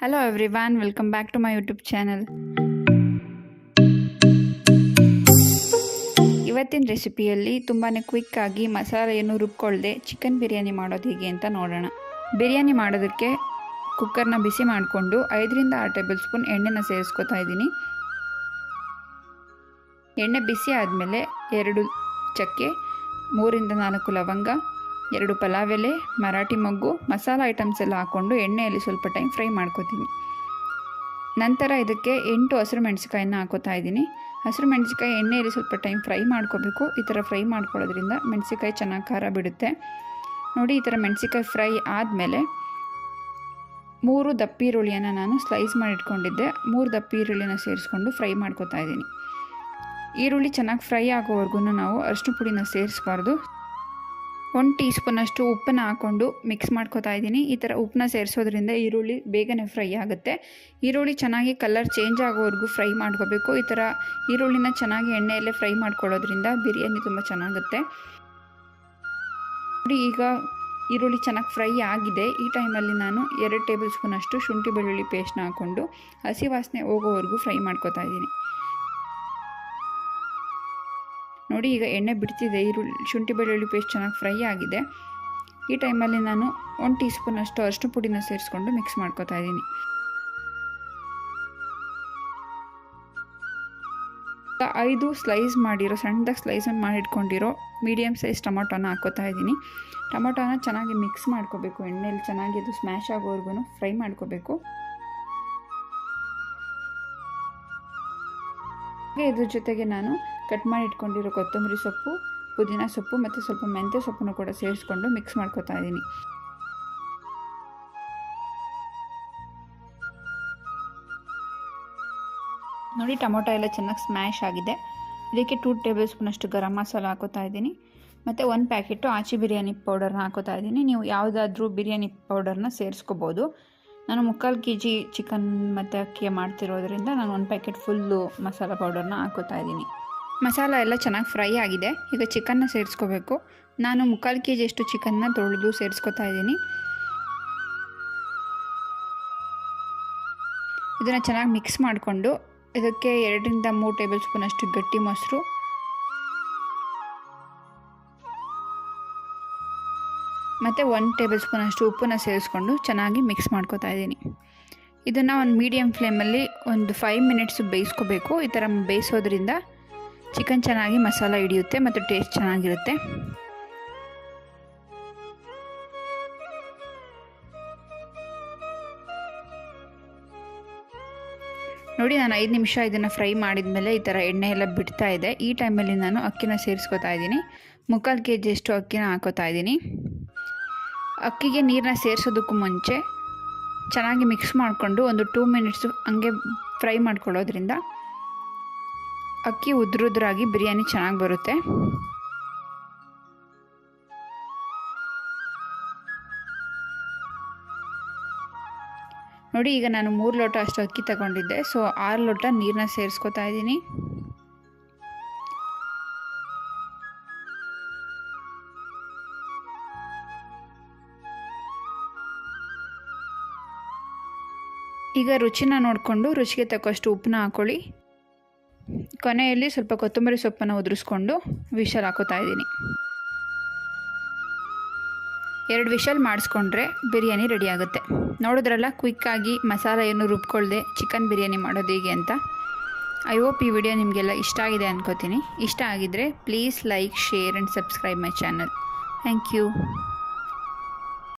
Hello everyone, welcome back to my YouTube channel. ಇವತ್ತಿನ ರೆಸಿಪಿಯಲ್ಲಿ ತುಂಬಾ ಕ್ವಿಕ್ಕಾಗಿ ಮಸಾಲೆಯನ್ನು ರುಬ್ಕೊಳ್ಳದೆ ಚಿಕನ್ ಬಿರಿಯಾನಿ ಮಾಡೋದು ಹೇಗೆ ಅಂತ ನೋಡೋಣ. ಬಿರಿಯಾನಿ ಮಾಡೋದಕ್ಕೆ ಕುಕ್ಕರ್ನ ಬಿಸಿ ಮಾಡಿಕೊಂಡು 5ರಿಂದ 6 ಟೇಬಲ್ ಸ್ಪೂನ್ ಎಣ್ಣೆನ ಸೇರಿಸ್ಕೊತಾ ಇದ್ದೀನಿ. ಎಣ್ಣೆ ಬಿಸಿ ಆದಮೇಲೆ 2 ಚಕ್ಕೆ, 3ರಿಂದ 4 ಲವಂಗ, 2 ಪಲಾವ್ ಎಲೆ, ಮರಾಠಿ ಮೊಗ್ಗು, ಮಸಾಲ ಐಟಮ್ಸ್ ಎಲ್ಲ ಹಾಕ್ಕೊಂಡು ಎಣ್ಣೆಯಲ್ಲಿ ಸ್ವಲ್ಪ ಟೈಮ್ ಫ್ರೈ ಮಾಡ್ಕೋತೀನಿ. ನಂತರ ಇದಕ್ಕೆ 8 ಹಸಿರು ಮೆಣಸಿಕಾಯಿನ ಹಾಕೋತಾ ಇದ್ದೀನಿ. ಹಸಿರು ಮೆಣಸಿಕಾಯಿ ಎಣ್ಣೆಯಲ್ಲಿ ಸ್ವಲ್ಪ ಟೈಮ್ ಫ್ರೈ ಮಾಡ್ಕೋಬೇಕು. ಈ ಥರ ಫ್ರೈ ಮಾಡ್ಕೊಳ್ಳೋದ್ರಿಂದ ಮೆಣಸಿಕಾಯಿ ಚೆನ್ನಾಗಿ ಖಾರ ಬಿಡುತ್ತೆ. ನೋಡಿ, ಈ ಥರ ಮೆಣಸಿಕಾಯಿ ಫ್ರೈ ಆದಮೇಲೆ 3 ದಪ್ಪ ಈರುಳ್ಳಿಯನ್ನು ನಾನು ಸ್ಲೈಸ್ ಮಾಡಿ ಇಟ್ಕೊಂಡಿದ್ದೆ. 3 ದಪ್ಪ ಈರುಳ್ಳಿನ ಸೇರಿಸ್ಕೊಂಡು ಫ್ರೈ ಮಾಡ್ಕೋತಾ ಇದ್ದೀನಿ. ಈರುಳ್ಳಿ ಚೆನ್ನಾಗಿ ಫ್ರೈ ಆಗೋವರೆಗೂ ನಾವು ಅರಿಶಿನ ಪುಡಿನ ಸೇರಿಸಬಾರ್ದು. 1 ಟೀ ಸ್ಪೂನಷ್ಟು ಉಪ್ಪನ್ನು ಹಾಕ್ಕೊಂಡು ಮಿಕ್ಸ್ ಮಾಡ್ಕೋತಾ ಇದ್ದೀನಿ. ಈ ಥರ ಉಪ್ಪನ್ನ ಸೇರಿಸೋದ್ರಿಂದ ಈರುಳ್ಳಿ ಬೇಗನೆ ಫ್ರೈ ಆಗುತ್ತೆ. ಈರುಳ್ಳಿ ಚೆನ್ನಾಗಿ ಕಲರ್ ಚೇಂಜ್ ಆಗೋವರೆಗೂ ಫ್ರೈ ಮಾಡ್ಕೋಬೇಕು. ಈ ಥರ ಈರುಳ್ಳಿನ ಚೆನ್ನಾಗಿ ಎಣ್ಣೆಯಲ್ಲೇ ಫ್ರೈ ಮಾಡ್ಕೊಳ್ಳೋದ್ರಿಂದ ಬಿರಿಯಾನಿ ತುಂಬ ಚೆನ್ನಾಗುತ್ತೆ. ನೋಡಿ, ಈಗ ಈರುಳ್ಳಿ ಚೆನ್ನಾಗಿ ಫ್ರೈ ಆಗಿದೆ. ಈ ಟೈಮಲ್ಲಿ ನಾನು 2 ಟೇಬಲ್ ಸ್ಪೂನಷ್ಟು ಶುಂಠಿ ಬೆಳ್ಳುಳ್ಳಿ ಪೇಸ್ಟ್ನ ಹಾಕ್ಕೊಂಡು ಹಸಿ ವಾಸನೆ ಹೋಗೋವರೆಗೂ ಫ್ರೈ ಮಾಡ್ಕೋತಾ ಇದ್ದೀನಿ. ನೋಡಿ, ಈಗ ಎಣ್ಣೆ ಬಿಡ್ತಿದೆ. ಶುಂಠಿ ಬೆಳ್ಳುಳ್ಳಿ ಪೇಸ್ಟ್ ಚೆನ್ನಾಗಿ ಫ್ರೈ ಆಗಿದೆ. ಈ ಟೈಮಲ್ಲಿ ನಾನು 1 ಟೀ ಸ್ಪೂನಷ್ಟು ಅರಿಶಿನ ಪುಡಿನ ಸೇರಿಸ್ಕೊಂಡು ಮಿಕ್ಸ್ ಮಾಡ್ಕೋತಾ ಇದ್ದೀನಿ. 5 ಸ್ಲೈಸ್ ಮಾಡಿರೋ ಸಣ್ಣದಾಗಿ ಸ್ಲೈಸ್ ಮಾಡಿಟ್ಕೊಂಡಿರೋ ಮೀಡಿಯಮ್ ಸೈಜ್ ಟೊಮೊಟೊನ ಹಾಕೋತಾ ಇದ್ದೀನಿ. ಟೊಮೊಟೊನ ಚೆನ್ನಾಗಿ ಮಿಕ್ಸ್ ಮಾಡ್ಕೋಬೇಕು. ಎಣ್ಣೆಯಲ್ಲಿ ಚೆನ್ನಾಗಿ ಅದು ಸ್ಮ್ಯಾಶ್ ಆಗೋವರೆಗೂ ಫ್ರೈ ಮಾಡ್ಕೋಬೇಕು. ಇದ್ರ ಜೊತೆಗೆ ನಾನು ಕಟ್ ಮಾಡಿ ಇಟ್ಕೊಂಡಿರೋ ಕೊತ್ತಂಬರಿ ಸೊಪ್ಪು, ಪುದೀನ ಸೊಪ್ಪು ಮತ್ತು ಸ್ವಲ್ಪ ಮೆಂತ್ಯ ಸೊಪ್ಪನ್ನು ಕೂಡ ಸೇರಿಸ್ಕೊಂಡು ಮಿಕ್ಸ್ ಮಾಡ್ಕೋತಾ ಇದ್ದೀನಿ. ನೋಡಿ, ಟೊಮೊಟೊ ಎಲ್ಲ ಚೆನ್ನಾಗಿ ಸ್ಮ್ಯಾಶ್ ಆಗಿದೆ. ಇದಕ್ಕೆ 2 ಟೇಬಲ್ ಸ್ಪೂನಷ್ಟು ಗರಂ ಮಸಾಲ ಹಾಕೋತಾ ಇದ್ದೀನಿ ಮತ್ತು 1 ಪ್ಯಾಕೆಟು ಆಚಿ ಬಿರಿಯಾನಿ ಪೌಡರ್ನ ಹಾಕೋತಾ ಇದ್ದೀನಿ. ನೀವು ಯಾವುದಾದ್ರೂ ಬಿರಿಯಾನಿ ಪೌಡರ್ನ ಸೇರಿಸ್ಕೋಬೋದು. ನಾನು 3/4 kg ಚಿಕನ್ ಮತ್ತು ಅಕ್ಕಿ ಮಾಡ್ತಿರೋದ್ರಿಂದ ನಾನು 1 ಪ್ಯಾಕೆಟ್ ಫುಲ್ಲು ಮಸಾಲ ಪೌಡರ್ನ ಹಾಕೋತಾ ಇದ್ದೀನಿ. ಮಸಾಲ ಎಲ್ಲ ಚೆನ್ನಾಗಿ ಫ್ರೈ ಆಗಿದೆ. ಈಗ ಚಿಕನ್ನ ಸೇರಿಸ್ಕೋಬೇಕು. ನಾನು 3/4 kg ಅಷ್ಟು ಚಿಕನ್ನ ತೊಳೆದು ಸೇರಿಸ್ಕೋತಾ ಇದ್ದೀನಿ. ಇದನ್ನು ಚೆನ್ನಾಗಿ ಮಿಕ್ಸ್ ಮಾಡಿಕೊಂಡು ಇದಕ್ಕೆ 2ರಿಂದ 3 ಟೇಬಲ್ ಸ್ಪೂನಷ್ಟು ಗಟ್ಟಿ ಮೊಸರು ಮತ್ತು 1 ಟೇಬಲ್ ಸ್ಪೂನಷ್ಟು ಉಪ್ಪನ್ನು ಸೇರಿಸ್ಕೊಂಡು ಚೆನ್ನಾಗಿ ಮಿಕ್ಸ್ ಮಾಡ್ಕೋತಾ ಇದ್ದೀನಿ. ಇದನ್ನು ಒಂದು ಮೀಡಿಯಮ್ ಫ್ಲೇಮಲ್ಲಿ ಒಂದು 5 ಮಿನಿಟ್ಸ್ ಬೇಯಿಸ್ಕೋಬೇಕು. ಈ ಥರ ಬೇಯಿಸೋದ್ರಿಂದ ಚಿಕನ್ ಚೆನ್ನಾಗಿ ಮಸಾಲ ಹಿಡಿಯುತ್ತೆ ಮತ್ತು ಟೇಸ್ಟ್ ಚೆನ್ನಾಗಿರುತ್ತೆ. ನೋಡಿ, ನಾನು 5 ನಿಮಿಷ ಇದನ್ನು ಫ್ರೈ ಮಾಡಿದ ಮೇಲೆ ಈ ಥರ ಎಣ್ಣೆ ಎಲ್ಲ ಬಿಡ್ತಾ ಇದೆ. ಈ ಟೈಮಲ್ಲಿ ನಾನು ಅಕ್ಕಿನ ಸೇರಿಸ್ಕೋತಾ ಇದ್ದೀನಿ. 3/4 kg ಅಷ್ಟು ಅಕ್ಕಿನ ಹಾಕೋತಾ ಇದ್ದೀನಿ. ಅಕ್ಕಿಗೆ ನೀರನ್ನ ಸೇರಿಸೋದಕ್ಕೂ ಮುಂಚೆ ಚೆನ್ನಾಗಿ ಮಿಕ್ಸ್ ಮಾಡಿಕೊಂಡು ಒಂದು 2 ಮಿನಿಟ್ಸು ಹಂಗೆ ಫ್ರೈ ಮಾಡ್ಕೊಳ್ಳೋದ್ರಿಂದ ಅಕ್ಕಿ ಉದ್ರಾಗಿ ಬಿರಿಯಾನಿ ಚೆನ್ನಾಗಿ ಬರುತ್ತೆ. ನೋಡಿ, ಈಗ ನಾನು 3 ಲೋಟ ಅಷ್ಟು ಅಕ್ಕಿ ತಗೊಂಡಿದ್ದೆ. ಸೊ 6 ಲೋಟ ನೀರನ್ನ ಸೇರಿಸ್ಕೋತಾ ಇದ್ದೀನಿ. ಈಗ ರುಚಿನ ನೋಡಿಕೊಂಡು ರುಚಿಗೆ ತಕ್ಕಷ್ಟು ಉಪ್ಪನ್ನ ಹಾಕ್ಕೊಳ್ಳಿ. ಕೊನೆಯಲ್ಲಿ ಸ್ವಲ್ಪ ಕೊತ್ತಂಬರಿ ಸೊಪ್ಪನ್ನು ಉದುರಿಸ್ಕೊಂಡು ವಿಷಲ್ ಹಾಕೋತಾ ಇದ್ದೀನಿ. 2 ವಿಷಲ್ ಮಾಡಿಸ್ಕೊಂಡ್ರೆ ಬಿರಿಯಾನಿ ರೆಡಿ ಆಗುತ್ತೆ. ನೋಡಿದ್ರಲ್ಲ, ಕ್ವಿಕ್ಕಾಗಿ ಮಸಾಲ ಏನು ರುಬ್ಕೊಳ್ಳದೆ ಚಿಕನ್ ಬಿರಿಯಾನಿ ಮಾಡೋದು ಹೇಗೆ ಅಂತ. ಐ ಹೋಪ್ ಈ ವಿಡಿಯೋ ನಿಮಗೆಲ್ಲ ಇಷ್ಟ ಆಗಿದೆ ಅನ್ಕೋತೀನಿ. ಇಷ್ಟ ಆಗಿದ್ದರೆ please like, share and subscribe my channel. Thank you.